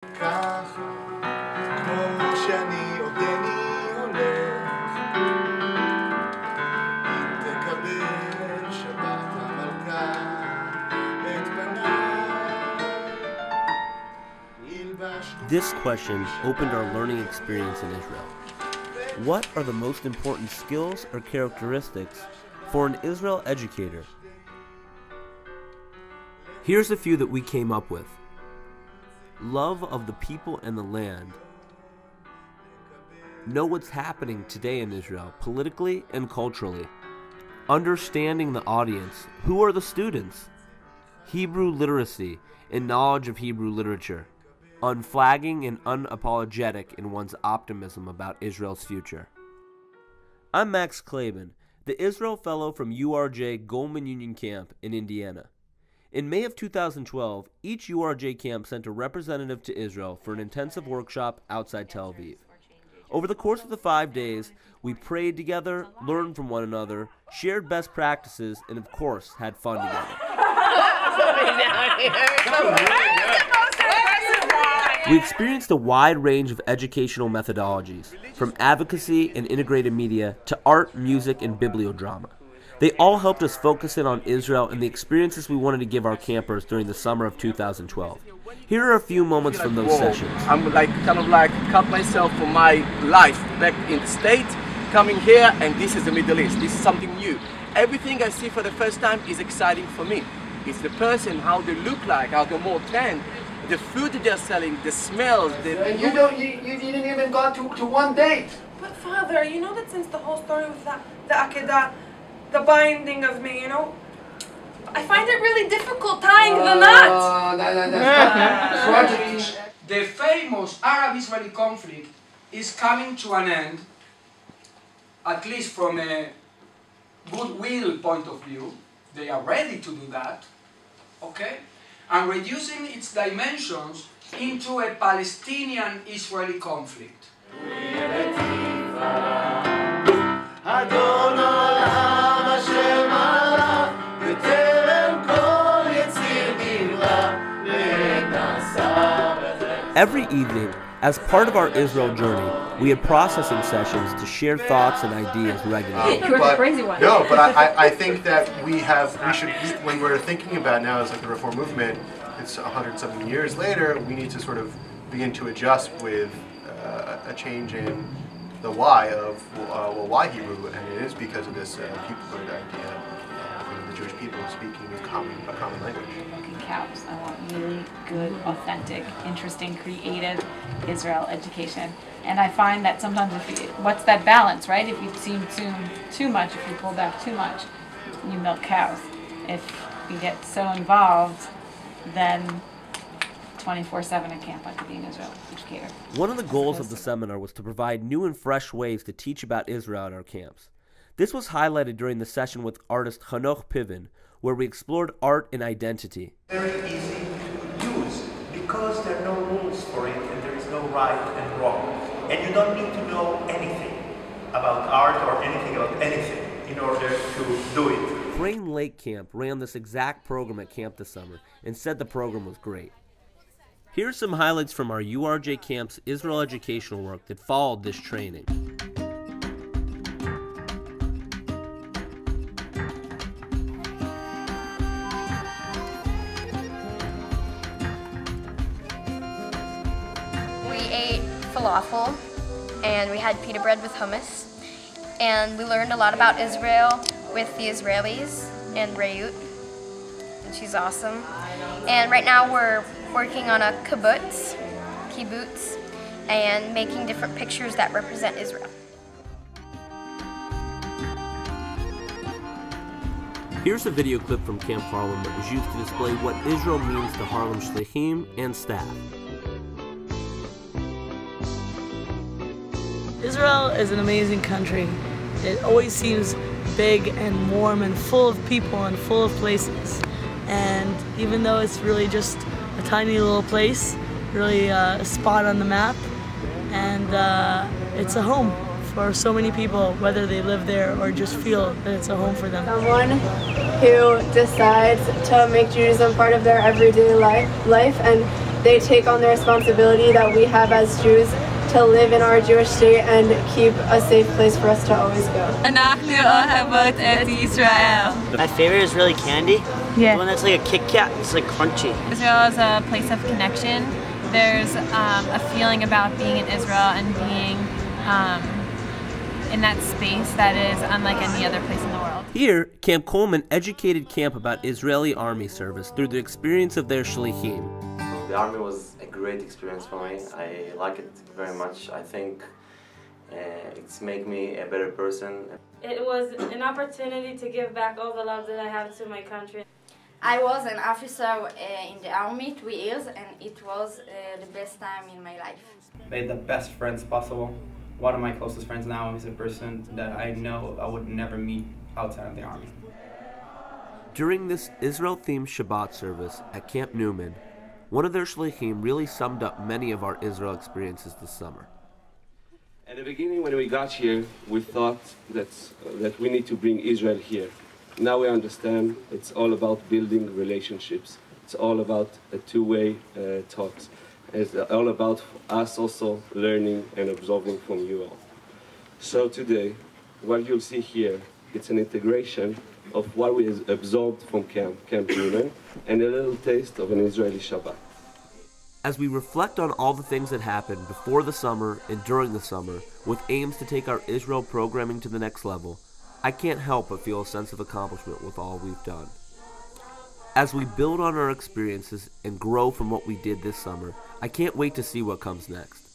כך, כמו שאני עודני הולך, אם תקבל שבת המלכה את פניי, ילבש. This question opened our learning experience in Israel. What are the most important skills or characteristics for an Israel educator? Here's a few that we came up with. Love of the people and the land. Know what's happening today in Israel, politically and culturally. Understanding the audience. Who are the students? Hebrew literacy and knowledge of Hebrew literature. Unflagging and unapologetic in one's optimism about Israel's future. I'm Max Klaben, the Israel Fellow from URJ Goldman Union Camp in Indiana. In May of 2012, each URJ camp sent a representative to Israel for an intensive workshop outside Tel Aviv. Over the course of the 5 days, we prayed together, learned from one another, shared best practices, and of course, had fun together. We experienced a wide range of educational methodologies, from advocacy and integrated media to art, music, and bibliodrama. They all helped us focus in on Israel and the experiences we wanted to give our campers during the summer of 2012. Here are a few moments from those sessions. I'm kind of cut myself from my life back in the States, coming here, and this is the Middle East. This is something new. Everything I see for the first time is exciting for me. It's the person, how they look like, how they're more tan, the food that they're selling, the smells. And you didn't even go to one date. But Father, you know that since the whole story with the Akedah, the binding of me, you know, I find it really difficult tying the knot. The famous Arab-Israeli conflict is coming to an end, at least from a goodwill point of view. They are ready to do that, okay? And reducing its dimensions into a Palestinian-Israeli conflict. Every evening, as part of our Israel journey, we had processing sessions to share thoughts and ideas regularly. You were the crazy one. No, but I think that we should, when we're thinking about now as like the Reform movement, it's 100-something years later, we need to sort of begin to adjust with a change in the why of, well, why Hebrew, and it is because of this people-led idea of the Jewish people speaking a common language. Caps. I want really good, authentic, interesting, creative Israel education. And I find that sometimes what's that balance, right? If you seem too much, if you pull back too much, you milk cows. If you get so involved, then 24/7 at camp I could be an Israel educator. One of the goals of the seminar was to provide new and fresh ways to teach about Israel at our camps. This was highlighted during the session with artist Hanoch Piven, where we explored art and identity. Very easy to use because there are no rules for it and there is no right and wrong. And you don't need to know anything about art or anything about anything in order to do it. Crane Lake Camp ran this exact program at camp this summer and said the program was great. Here's some highlights from our URJ camp's Israel educational work that followed this training. Falafel, and we had pita bread with hummus, and we learned a lot about Israel with the Israelis and Rayut, and she's awesome. And right now we're working on a kibbutz, and making different pictures that represent Israel. Here's a video clip from Camp Harlem that was used to display what Israel means to Harlem Shlichim and staff. Israel is an amazing country. It always seems big and warm and full of people and full of places. And even though it's really just a tiny little place, really a spot on the map, and it's a home for so many people, whether they live there or just feel that it's a home for them. Someone who decides to make Judaism part of their everyday life and they take on the responsibility that we have as Jews to live in our Jewish state and keep a safe place for us to always go. אנחנו אוהבות את ישראל. My favorite is really candy. Yeah. The one that's like a Kit Kat, it's like crunchy. Israel is a place of connection. There's a feeling about being in Israel and being in that space that is unlike any other place in the world. Here, Camp Coleman educated camp about Israeli army service through the experience of their shlichim. The army was a great experience for me. I like it very much. I think it's made me a better person. It was an opportunity to give back all the love that I have to my country. I was an officer in the army 3 years, and it was the best time in my life. Made the best friends possible. One of my closest friends now is a person that I know I would never meet outside of the army. During this Israel-themed Shabbat service at Camp Newman, one of their shlichim really summed up many of our Israel experiences this summer. At the beginning, when we got here, we thought that we need to bring Israel here. Now we understand it's all about building relationships. It's all about a two-way talks. It's all about us also learning and absorbing from you all. So today, what you'll see here, it's an integration of what we absorbed from Camp Newman, and a little taste of an Israeli Shabbat. As we reflect on all the things that happened before the summer and during the summer, with aims to take our Israel programming to the next level, I can't help but feel a sense of accomplishment with all we've done. As we build on our experiences and grow from what we did this summer, I can't wait to see what comes next.